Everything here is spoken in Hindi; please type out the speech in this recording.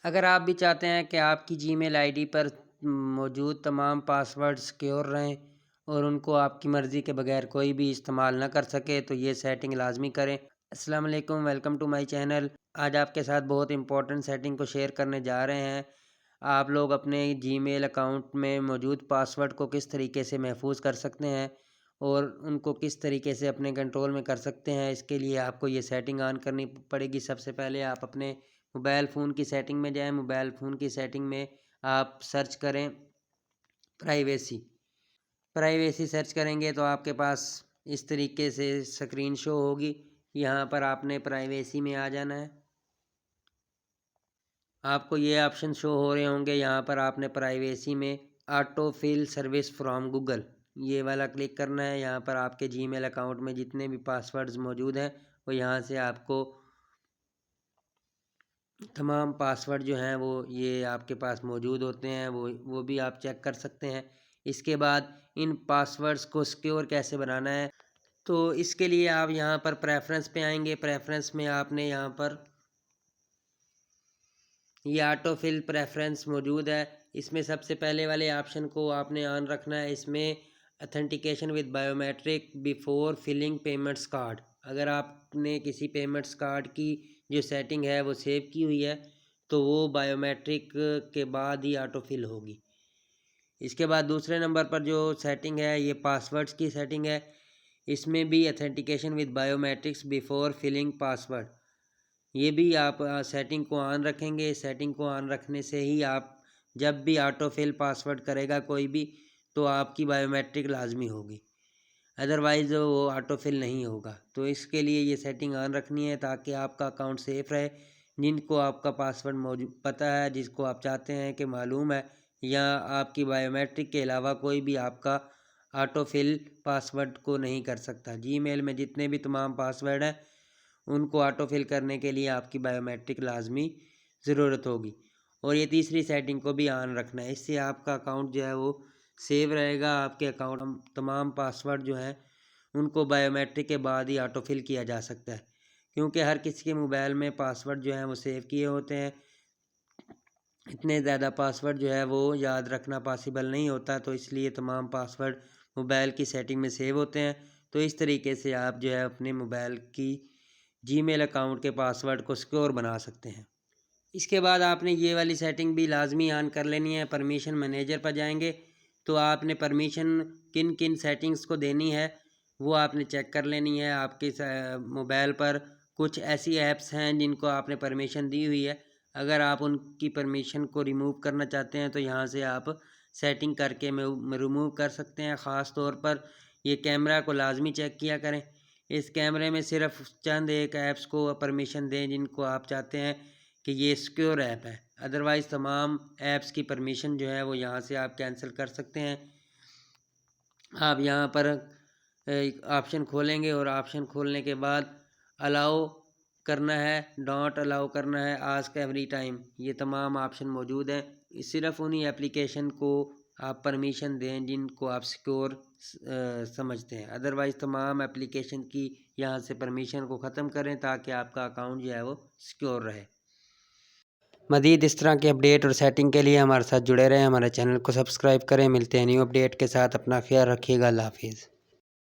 अगर आप भी चाहते हैं कि आपकी जीमेल आईडी पर मौजूद तमाम पासवर्ड सिक्योर रहें और उनको आपकी मर्ज़ी के बगैर कोई भी इस्तेमाल ना कर सके, तो ये सेटिंग लाजमी करें। अस्सलाम वालेकुम, वेलकम टू माय चैनल। आज आपके साथ बहुत इंपॉर्टेंट सेटिंग को शेयर करने जा रहे हैं। आप लोग अपने जीमेल अकाउंट में मौजूद पासवर्ड को किस तरीके से महफूज कर सकते हैं और उनको किस तरीके से अपने कंट्रोल में कर सकते हैं, इसके लिए आपको ये सेटिंग ऑन करनी पड़ेगी। सबसे पहले आप अपने मोबाइल फ़ोन की सेटिंग में जाएं। मोबाइल फ़ोन की सेटिंग में आप सर्च करें प्राइवेसी। प्राइवेसी सर्च करेंगे तो आपके पास इस तरीके से स्क्रीन शो होगी। यहाँ पर आपने प्राइवेसी में आ जाना है। आपको ये ऑप्शन शो हो रहे होंगे। यहाँ पर आपने प्राइवेसी में auto fill service from Google ये वाला क्लिक करना है। यहाँ पर आपके जीमेल अकाउंट में जितने भी पासवर्ड्स मौजूद हैं वो यहाँ से आपको तमाम पासवर्ड जो हैं वो ये आपके पास मौजूद होते हैं, वो भी आप चेक कर सकते हैं। इसके बाद इन पासवर्ड्स को सिक्योर कैसे बनाना है, तो इसके लिए आप यहाँ पर प्रेफरेंस पे आएंगे। प्रेफरेंस में आपने यहाँ पर ये ऑटो फिल प्रेफरेंस मौजूद है। इसमें सबसे पहले वाले ऑप्शन को आपने ऑन रखना है। इसमें authentication with biometric before filling payments card. अगर आपने किसी पेमेंट्स कार्ड की जो सेटिंग है वो सेव की हुई है तो वो बायोमेट्रिक के बाद ही ऑटो फिल होगी। इसके बाद दूसरे नंबर पर जो सेटिंग है ये पासवर्ड्स की सेटिंग है। इसमें भी authentication with biometrics before filling password, ये भी आप सेटिंग को ऑन रखेंगे। सेटिंग को ऑन रखने से ही आप जब भी ऑटो फिल पासवर्ड करेगा कोई भी तो आपकी बायोमेट्रिक लाजमी होगी, अदरवाइज़ वो ऑटो फिल नहीं होगा। तो इसके लिए ये सेटिंग ऑन रखनी है ताकि आपका अकाउंट सेफ़ रहे। जिनको आपका पासवर्ड मौजूद पता है, जिसको आप चाहते हैं कि मालूम है, या आपकी बायोमेट्रिक के अलावा कोई भी आपका ऑटो फिल पासवर्ड को नहीं कर सकता। जीमेल में जितने भी तमाम पासवर्ड हैं उनको ऑटो फिल करने के लिए आपकी बायोमेट्रिक लाजमी ज़रूरत होगी। और ये तीसरी सेटिंग को भी ऑन रखना है। इससे आपका अकाउंट जो है वो सेव रहेगा। आपके अकाउंट तमाम पासवर्ड जो हैं उनको बायोमेट्रिक के बाद ही ऑटो फिल किया जा सकता है, क्योंकि हर किसी के मोबाइल में पासवर्ड जो हैं वो सेव किए होते हैं। इतने ज़्यादा पासवर्ड जो है वो याद रखना पॉसिबल नहीं होता, तो इसलिए तमाम पासवर्ड मोबाइल की सेटिंग में सेव होते हैं। तो इस तरीके से आप जो है अपने मोबाइल की जीमेल अकाउंट के पासवर्ड को सिक्योर बना सकते हैं। इसके बाद आपने ये वाली सेटिंग भी लाजमी ऑन कर लेनी है। परमिशन मैनेजर पर जाएंगे तो आपने परमिशन किन किन सेटिंग्स को देनी है वो आपने चेक कर लेनी है। आपके मोबाइल पर कुछ ऐसी ऐप्स हैं जिनको आपने परमिशन दी हुई है। अगर आप उनकी परमिशन को रिमूव करना चाहते हैं तो यहाँ से आप सेटिंग करके रिमूव कर सकते हैं। ख़ास तौर पर ये कैमरा को लाजमी चेक किया करें। इस कैमरे में सिर्फ चंद एक ऐप्स को परमिशन दें जिनको आप चाहते हैं कि ये सिक्योर ऐप है, अदरवाइज़ तमाम ऐप्स की परमिशन जो है वो यहाँ से आप कैंसिल कर सकते हैं। आप यहाँ पर ऑप्शन खोलेंगे और ऑप्शन खोलने के बाद अलाउ करना है, डोंट अलाउ करना है, आस्क एवरी टाइम, ये तमाम ऑप्शन मौजूद हैं। सिर्फ उन्हीं एप्लीकेशन को आप परमिशन दें जिनको आप सिक्योर समझते हैं, अदरवाइज़ तमाम एप्लीकेशन की यहाँ से परमिशन को ख़त्म करें ताकि आपका अकाउंट जो है वो सिक्योर रहे। मज़ीद इस तरह के अपडेट और सेटिंग के लिए हमारे साथ जुड़े रहें। हमारे चैनल को सब्सक्राइब करें। मिलते हैं न्यू अपडेट के साथ। अपना ख्याल रखिएगा। अल्लाह हाफिज़।